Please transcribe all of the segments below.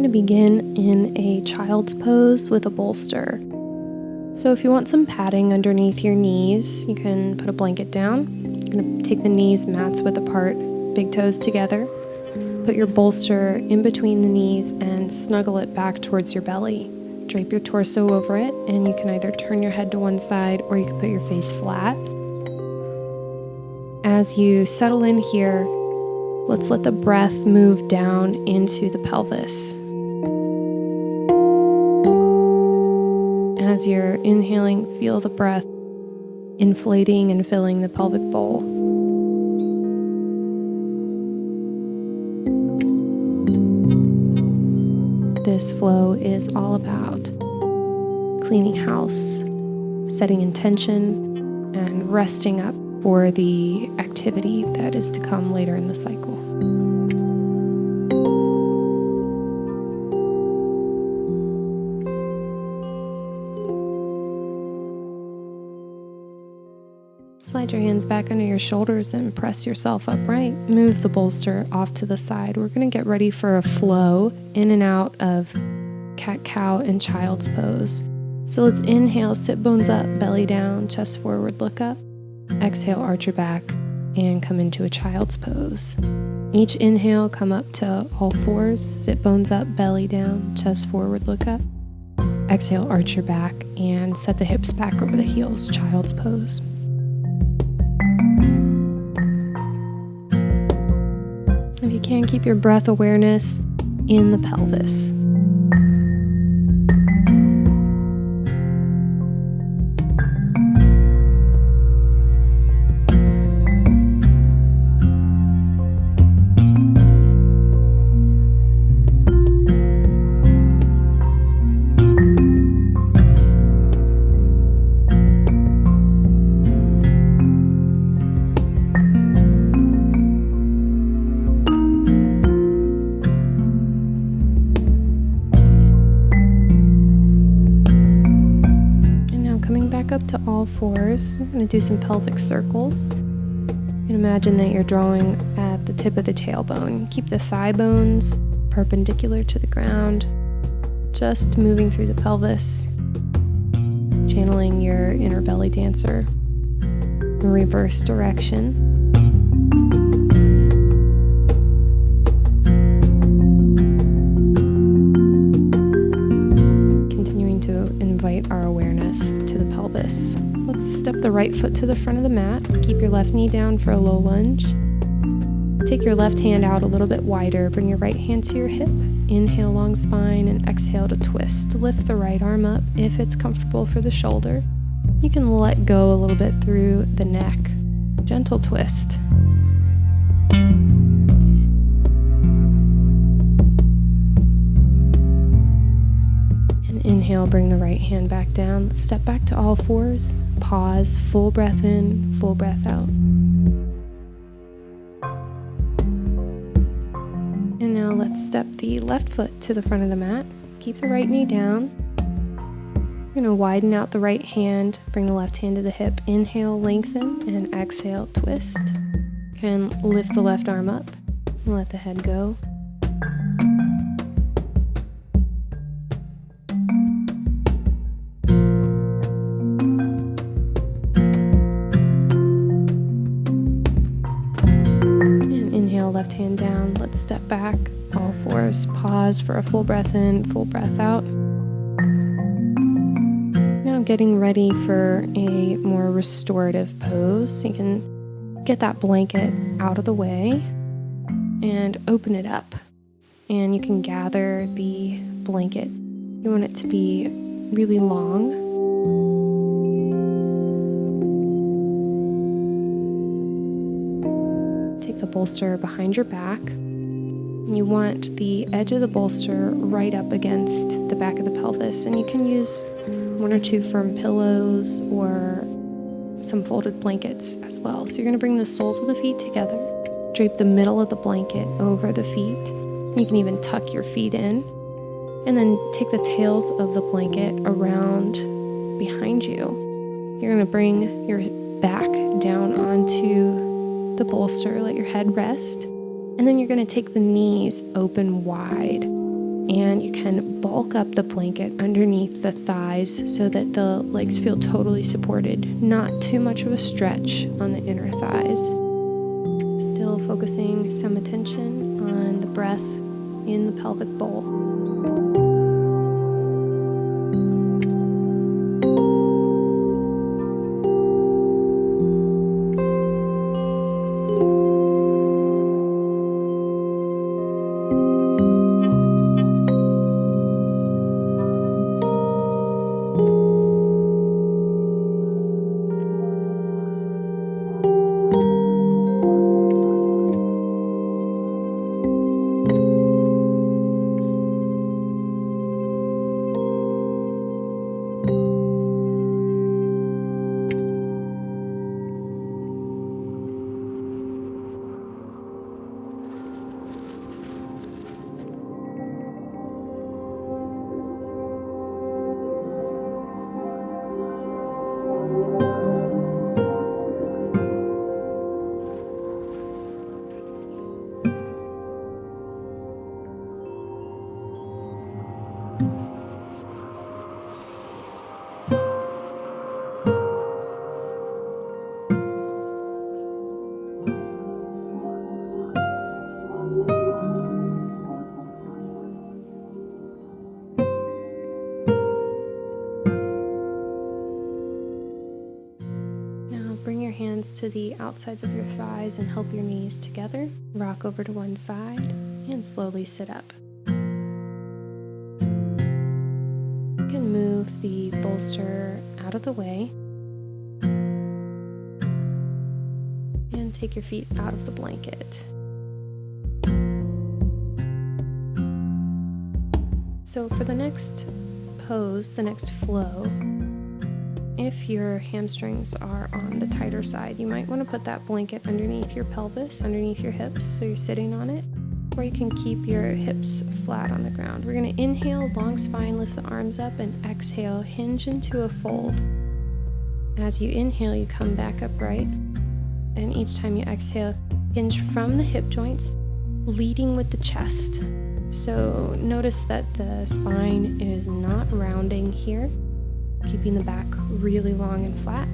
to begin in a child's pose with a bolster. So if you want some padding underneath your knees, you can put a blanket down. You're going to take the knees mats width apart, big toes together. Put your bolster in between the knees and snuggle it back towards your belly. Drape your torso over it, and you can either turn your head to one side or you can put your face flat. As you settle in here, let's let the breath move down into the pelvis. As you're inhaling, feel the breath inflating and filling the pelvic bowl. This flow is all about cleaning house, setting intention, and resting up for the activity that is to come later in the cycle. Slide your hands back under your shoulders and press yourself upright. Move the bolster off to the side. We're going to get ready for a flow in and out of cat-cow and child's pose. So let's inhale, sit bones up, belly down, chest forward, look up. Exhale, arch your back, and come into a child's pose. Each inhale, come up to all fours, sit bones up, belly down, chest forward, look up. Exhale, arch your back, and set the hips back over the heels, child's pose. If you can, keep your breath awareness in the pelvis. Up to all fours. We're going to do some pelvic circles. You can imagine that you're drawing at the tip of the tailbone. Keep the thigh bones perpendicular to the ground, just moving through the pelvis, channeling your inner belly dancer in reverse direction. Continuing to invite our awareness to the pelvis. Let's step the right foot to the front of the mat. Keep your left knee down for a low lunge. Take your left hand out a little bit wider. Bring your right hand to your hip. Inhale, long spine, and exhale to twist. Lift the right arm up if it's comfortable for the shoulder. You can let go a little bit through the neck. Gentle twist. Inhale, bring the right hand back down. Let's step back to all fours. Pause, full breath in, full breath out. And now let's step the left foot to the front of the mat. Keep the right knee down. You're going to widen out the right hand, bring the left hand to the hip. Inhale, lengthen, and exhale, twist. You can lift the left arm up and let the head go. Left hand down. Let's step back, all fours. Pause for a full breath in, full breath out. Now getting ready for a more restorative pose. You can get that blanket out of the way and open it up. And you can gather the blanket. You want it to be really long. The bolster behind your back. And you want the edge of the bolster right up against the back of the pelvis, and you can use one or two firm pillows or some folded blankets as well. So you're going to bring the soles of the feet together, drape the middle of the blanket over the feet. You can even tuck your feet in, and then take the tails of the blanket around behind you. You're going to bring your back down onto the bolster, let your head rest, and then you're going to take the knees open wide. And you can bulk up the blanket underneath the thighs so that the legs feel totally supported. Not too much of a stretch on the inner thighs. Still focusing some attention on the breath in the pelvic bowl. Bring your hands to the outsides of your thighs and help your knees together. Rock over to one side and slowly sit up. You can move the bolster out of the way and take your feet out of the blanket. So for the next pose, the next flow, if your hamstrings are on the tighter side, you might want to put that blanket underneath your pelvis, underneath your hips, so you're sitting on it, or you can keep your hips flat on the ground. We're going to inhale, long spine, lift the arms up, and exhale, hinge into a fold. As you inhale, you come back upright, and each time you exhale, hinge from the hip joints, leading with the chest. So notice that the spine is not rounding here. Keeping the back really long and flat,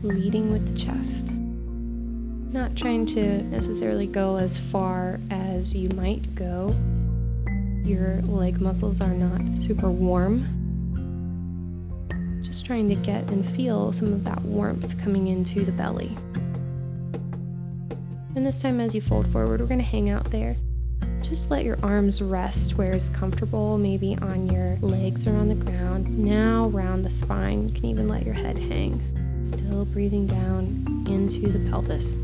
leading with the chest. Not trying to necessarily go as far as you might go. Your leg muscles are not super warm. Just trying to get and feel some of that warmth coming into the belly. And this time as you fold forward, we're going to hang out there. Just let your arms rest where it's comfortable, maybe on your legs or on the ground. Now round the spine. You can even let your head hang. Still breathing down into the pelvis.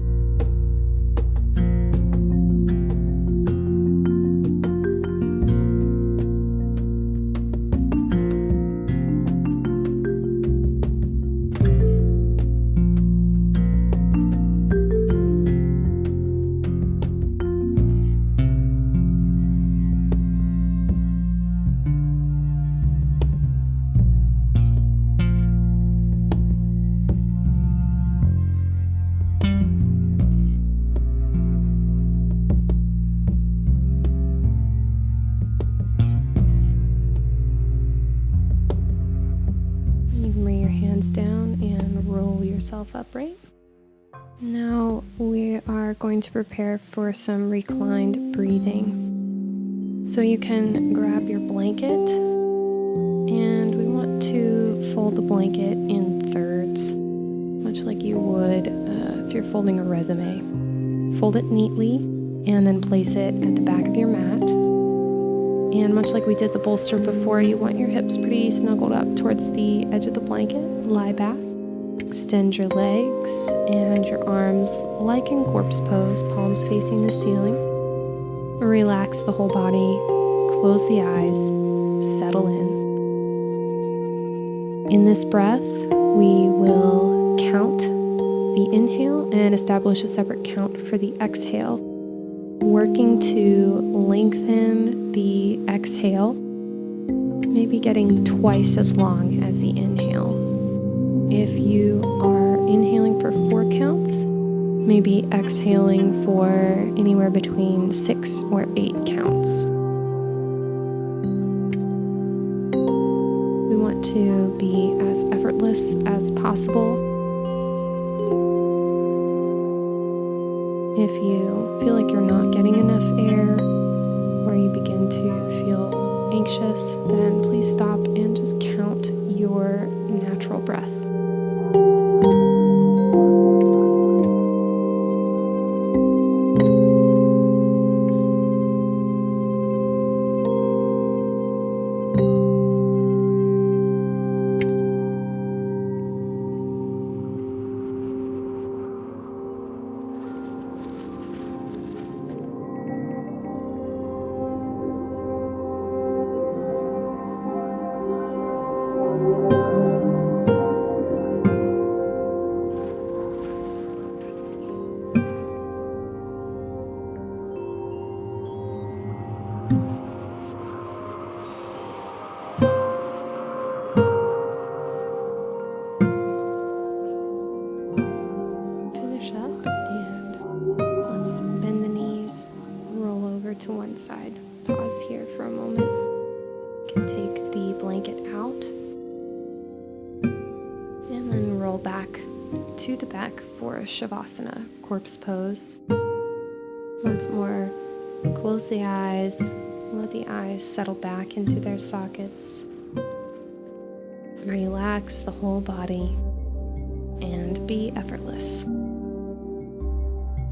Down and roll yourself upright. Now we are going to prepare for some reclined breathing. So you can grab your blanket, and we want to fold the blanket in thirds, much like you would if you're folding a resume. Fold it neatly and then place it at the back of your mat. And much like we did the bolster before, you want your hips pretty snuggled up towards the edge of the blanket. Lie back, extend your legs and your arms like in corpse pose, palms facing the ceiling. Relax the whole body, close the eyes, settle in. In this breath, we will count the inhale and establish a separate count for the exhale, working to lengthen the exhale, maybe getting twice as long as the inhale. If you are inhaling for 4 counts, maybe exhaling for anywhere between 6 or 8 counts. to be as effortless as possible. If you feel like you're not getting enough air or you begin to feel anxious, then please stop and just count your natural breath. Finish up and let's bend the knees, roll over to one side. Pause here for a moment. You can take the blanket out and then roll back to the back for a Shavasana, corpse pose. Once more, close the eyes, let the eyes settle back into their sockets. Relax the whole body and be effortless.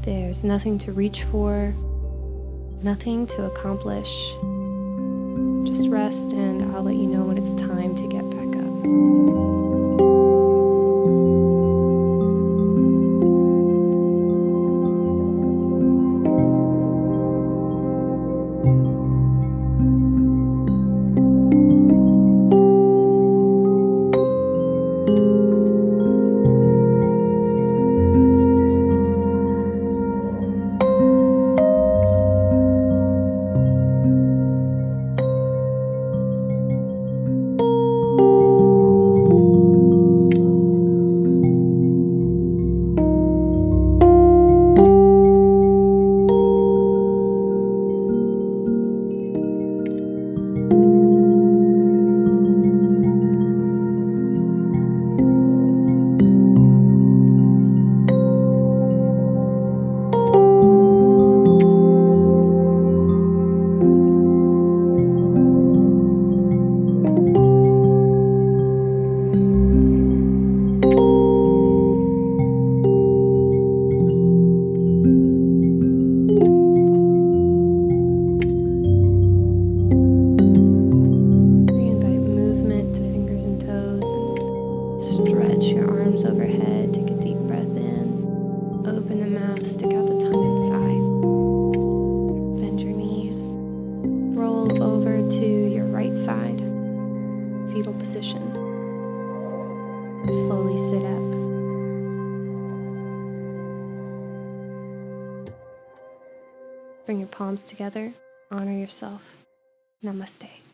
There's nothing to reach for, nothing to accomplish. Just rest, and I'll let you know when it's time to get back up. Stretch your arms overhead, take a deep breath in, open the mouth, stick out the tongue inside. Bend your knees, roll over to your right side, fetal position. Slowly sit up. Bring your palms together, honor yourself. Namaste.